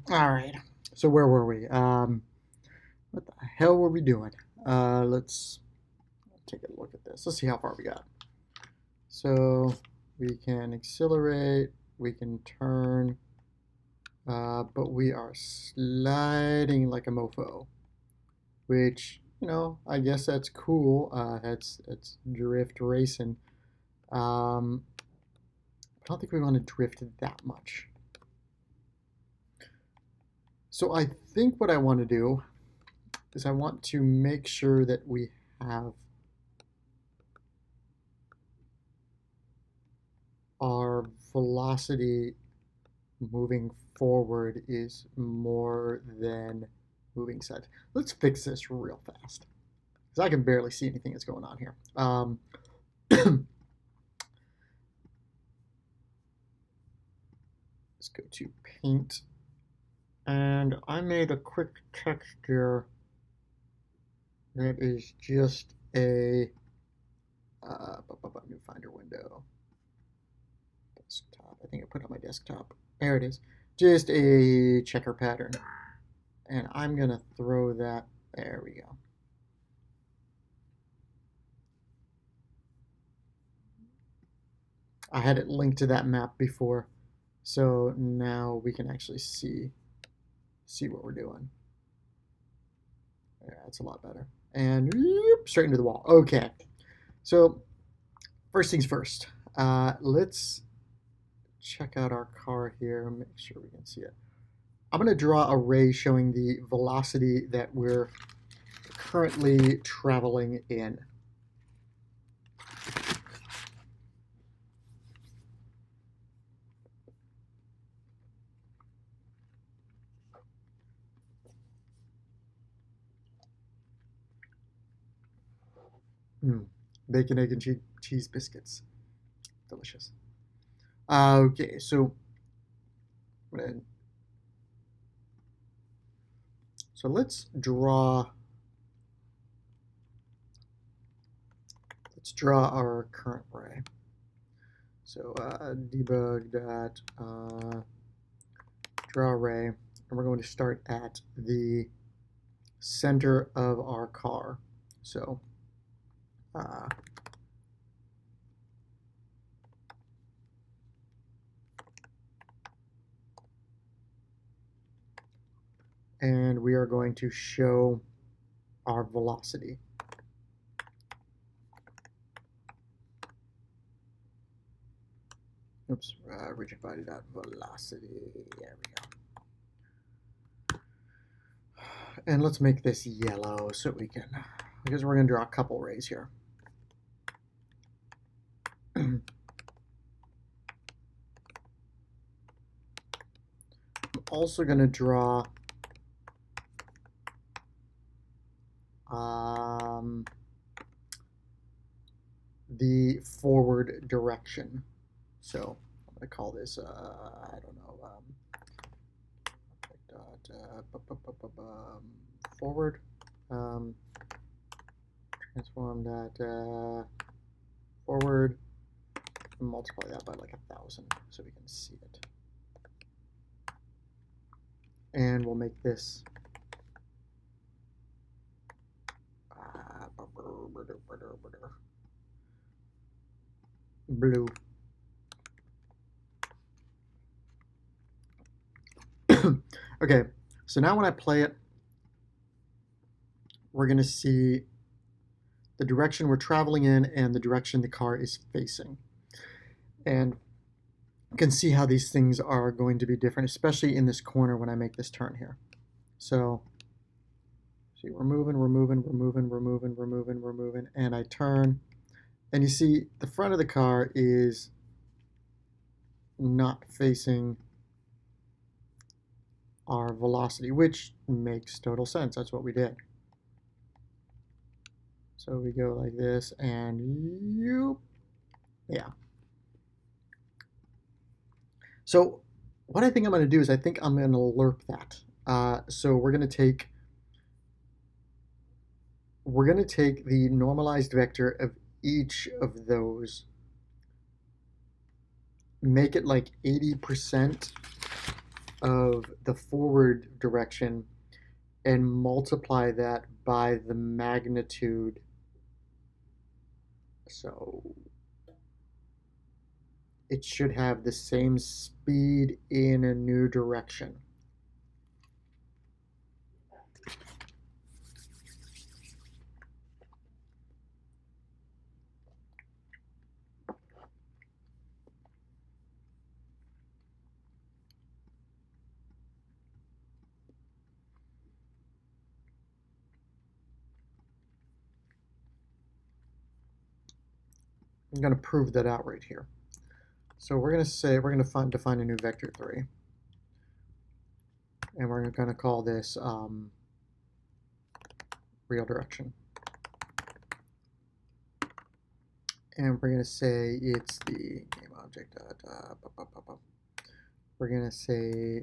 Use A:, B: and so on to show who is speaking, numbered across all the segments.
A: All right. So where were we? What the hell were we doing? Let's take a look at this. Let's see how far we got. So we can accelerate, we can turn, but we are sliding like a mofo, which, I guess that's cool. That's drift racing. I don't think we want to drift that much. So I think what I want to do is I want to make sure that we have our velocity moving forward is more than moving side. Let's fix this real fast because I can barely see anything that's going on here. Let's go to paint, and I made a quick texture that is just a new Finder window. Desktop. I think I put it on my desktop. There it is. Just a checker pattern. And I'm going to throw that. There we go. I had it linked to that map before. So now we can actually see what we're doing. Yeah, that's a lot better. And straight into the wall. Okay. So first things first. Let's check out our car here and make sure we can see it. I'm going to draw a ray showing the velocity that we're currently traveling in. Bacon, egg, and cheese biscuits. Delicious. Okay, so let's draw our current ray. So debug that draw ray, and we're going to start at the center of our car. So and we are going to show our velocity. Oops, divided out velocity. There we go. And let's make this yellow so we can, because we're going to draw a couple rays here. I'm also going to draw the forward direction. So I'm going to call this, I don't know, forward. Transform that forward and multiply that by like 1,000 so we can see it. And we'll make this blue. Okay, so now when I play it, we're going to see the direction we're traveling in and the direction the car is facing. And you can see how these things are going to be different, especially in this corner when I make this turn here. So, see, we're moving, and I turn, and you see the front of the car is not facing our velocity, which makes total sense. That's what we did. So we go like this, and yeah. So what I think I'm going to do is I think I'm going to lerp that. So we're going to take the normalized vector of each of those, make it like 80% of the forward direction and multiply that by the magnitude. So it should have the same speed in a new direction. I'm going to prove that out right here. So we're going to define a new vector 3. And we're going to call this real direction. And we're going to say it's the game object. We're going to say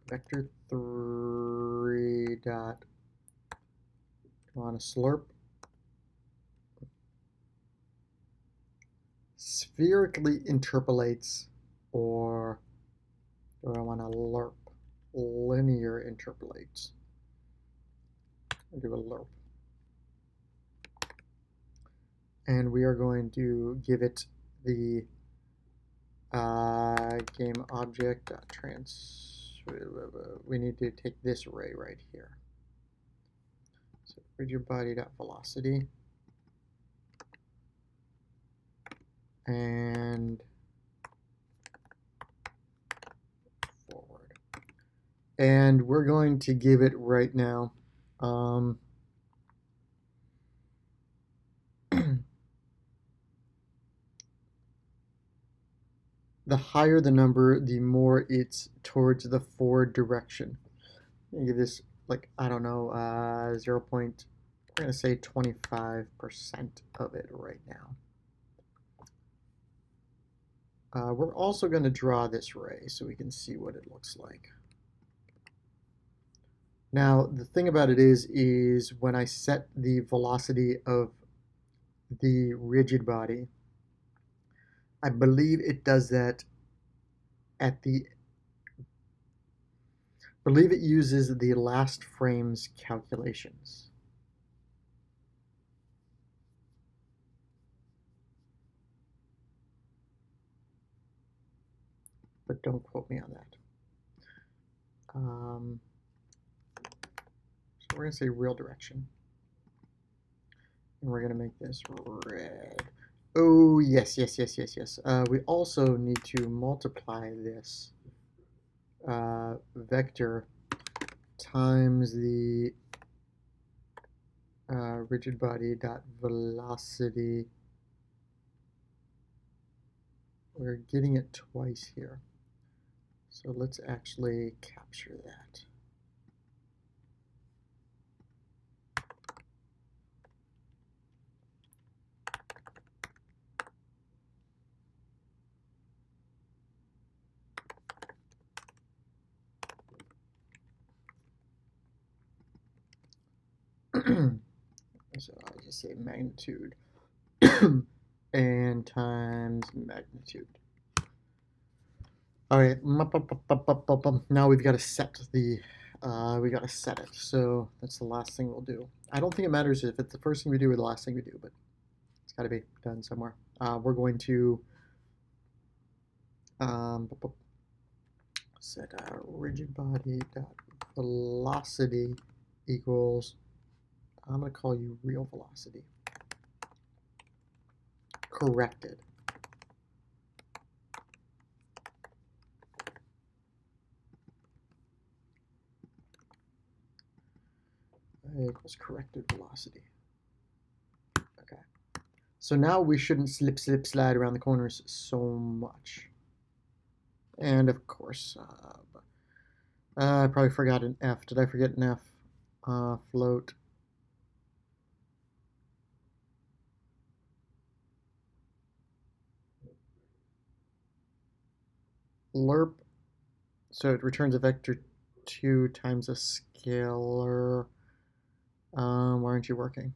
A: vector 3 dot, on a slurp, spherically interpolates, or do I want to lerp? Linear interpolates. I'll do a lerp. And we are going to give it the game object we need to take this array right here. So rigid body dot velocity and forward. And we're going to give it right now the higher the number, the more it's towards the forward direction. I give this, like, I don't know, 0. We're going to say 25% of it right now. We're also going to draw this ray so we can see what it looks like. Now, the thing about it is when I set the velocity of the rigid body, I believe it does that at the, I believe it uses the last frame's calculations. But don't quote me on that. So we're going to say real direction. And we're going to make this red. Oh, yes, yes, yes, yes, yes. We also need to multiply this vector times the rigid body dot velocity. We're getting it twice here. So let's actually capture that. So I'll just say magnitude and times magnitude. All right, now we've got to set the, we got to set it. So that's the last thing we'll do. I don't think it matters if it's the first thing we do or the last thing we do, but it's got to be done somewhere. We're going to set our rigid body dot velocity equals, I'm going to call you real velocity, corrected. Equals corrected velocity. Okay. So now we shouldn't slip, slide around the corners so much. And of course, I probably forgot an F. Did I forget an F? Float. Lerp. So it returns a vector 2 times a scalar. Why aren't you working?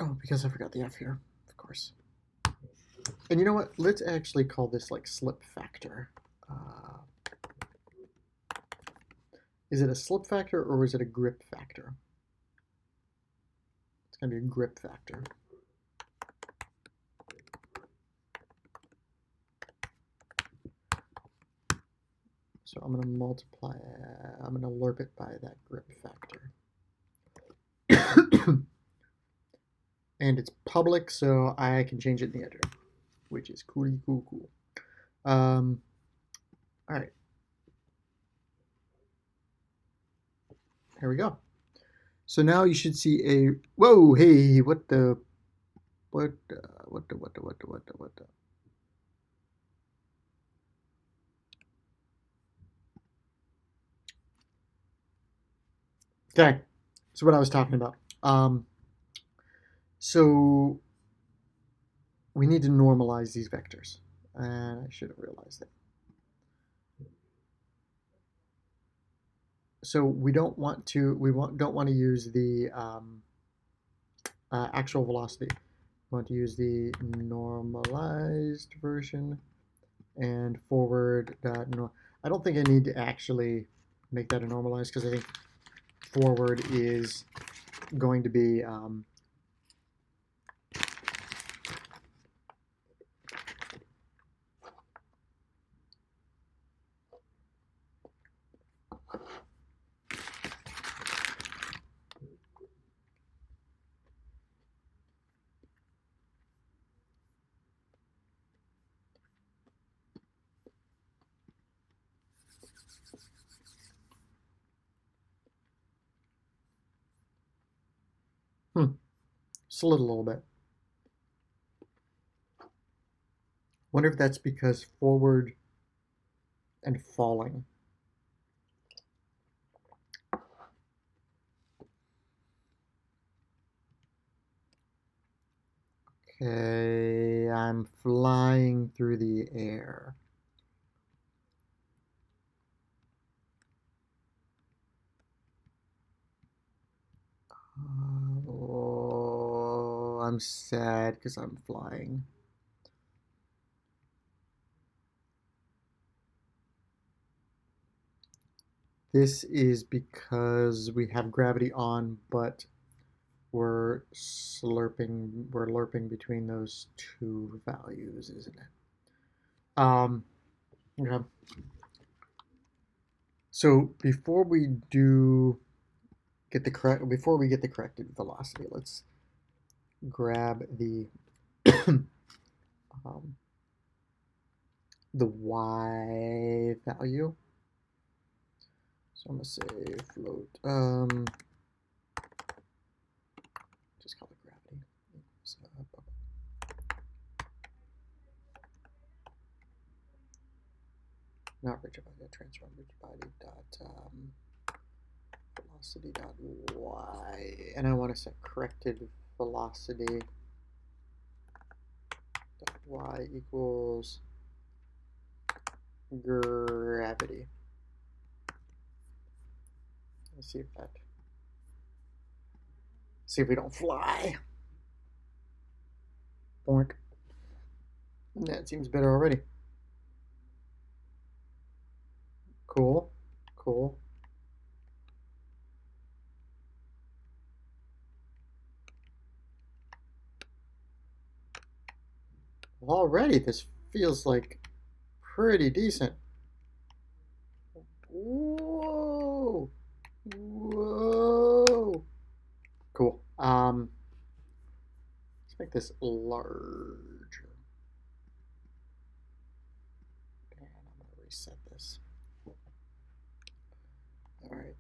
A: Oh, because I forgot the F here, of course. And you know what? Let's actually call this like slip factor. Is it a slip factor or is it a grip factor? It's going to be a grip factor. So I'm going to multiply, I'm going to lerp it by that grip factor. And it's public, so I can change it in the editor, which is cool. All right. Here we go. So now you should see a, whoa, hey, what the. Okay, so what I was talking about. So we need to normalize these vectors, and I should have realized that. So we don't want to use the actual velocity. We want to use the normalized version and forward dot. I don't think I need to actually make that a normalized because I think forward is going to be slid a little bit. Wonder if that's because forward and falling. Okay, I'm flying through the air. Oh, I'm sad because I'm flying. This is because we have gravity on, but we're lerping between those two values, isn't it? Okay. So before we get the corrected velocity, let's grab the the y value. So I'm gonna say float. Just call it gravity. So, not rigid body, transform rigid body dot velocity dot y, and I want to set corrected velocity dot y equals gravity. Let's see if we don't fly. Boink. That seems better already. Cool. Already, this feels like pretty decent. Whoa! Cool. Let's make this larger. And I'm gonna reset this. All right.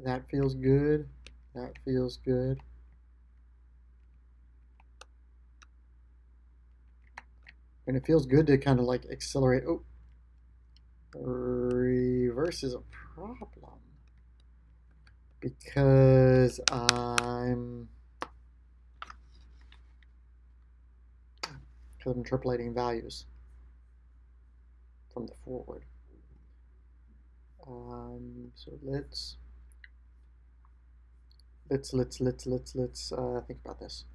A: That feels good. And it feels good to kind of like accelerate. Oh, reverse is a problem because I'm interpolating values from the forward. So let's let's think about this.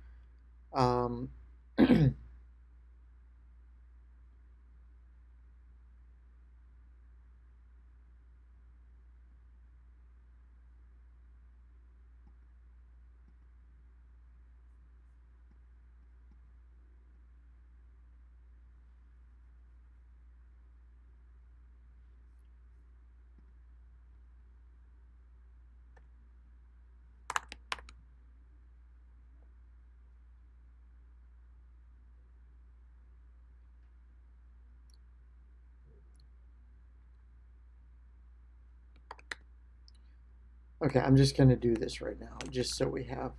A: Okay, I'm just going to do this right now, just so we have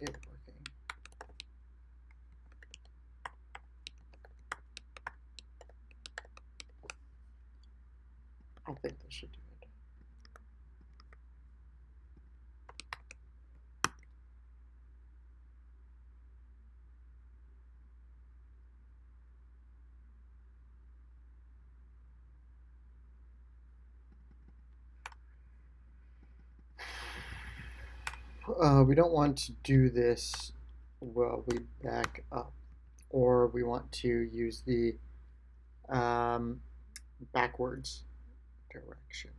A: it working. I think this should do it. We don't want to do this while we back up, or we want to use the backwards direction.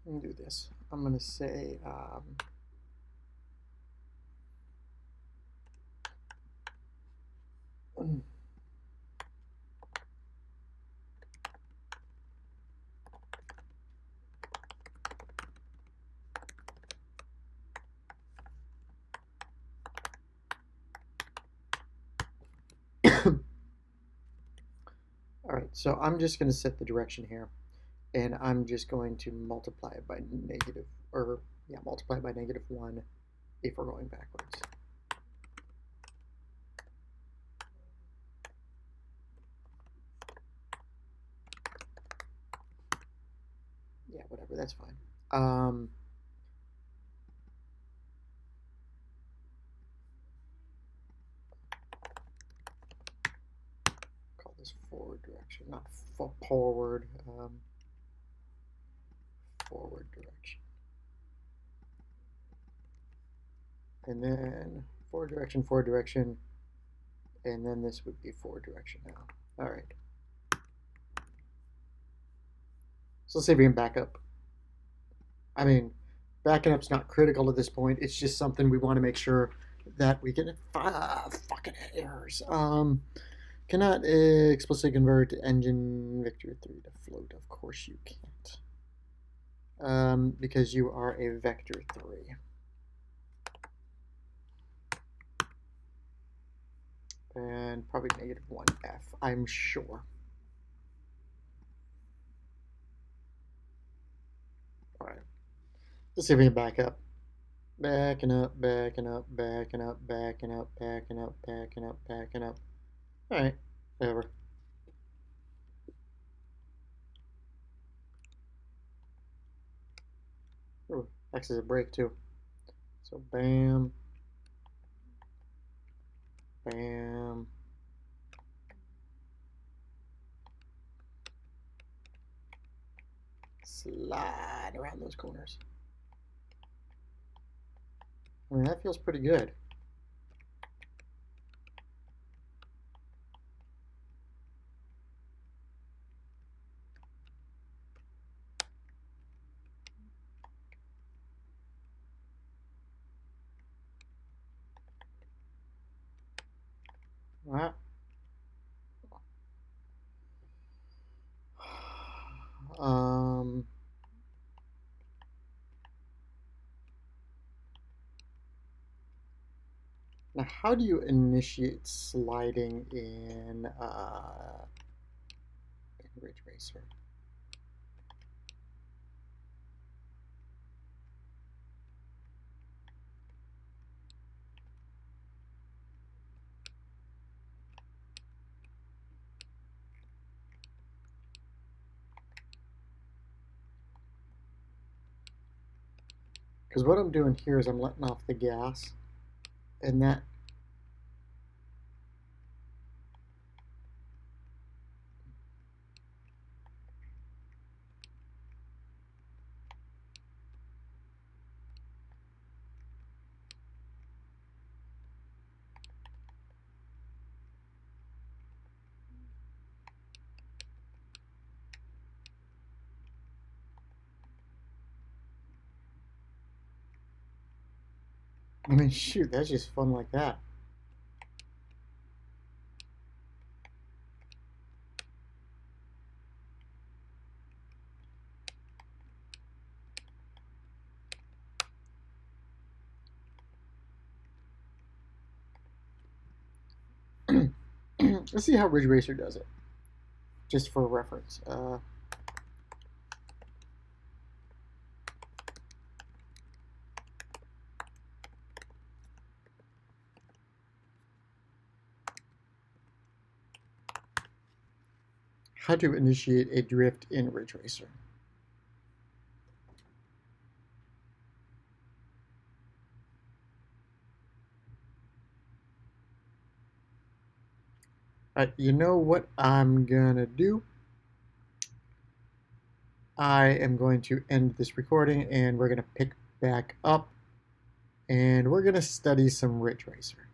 A: Let me do this. I'm going to say all right, so I'm just going to set the direction here, and I'm just going to multiply it by negative, or yeah, multiply it by -1 if we're going backwards. Yeah, whatever, that's fine. Call this forward direction, not forward. Forward direction. And then forward direction, and then this would be forward direction now. All right. So let's see if we can back up. I mean, backing up's not critical at this point. It's just something we want to make sure that we get fucking errors. Cannot explicitly convert engine vector 3 to float. Of course you can't. Because you are a vector 3. And probably -1f, I'm sure. All right. Let's see if we can back up. Backing up, backing up, backing up, backing up, backing up, backing up, backing up. All right, whatever. Ooh, X is a break too. So bam, bam. Slide around those corners. I mean, that feels pretty good. All right. Um, Now, how do you initiate sliding in Ridge Racer? Because what I'm doing here is I'm letting off the gas, and that I mean, shoot, that's just fun like that. Let's see how Ridge Racer does it, just for reference. How to initiate a drift in Ridge Racer. You know what I'm gonna do? I am going to end this recording and we're gonna pick back up and we're gonna study some Ridge Racer.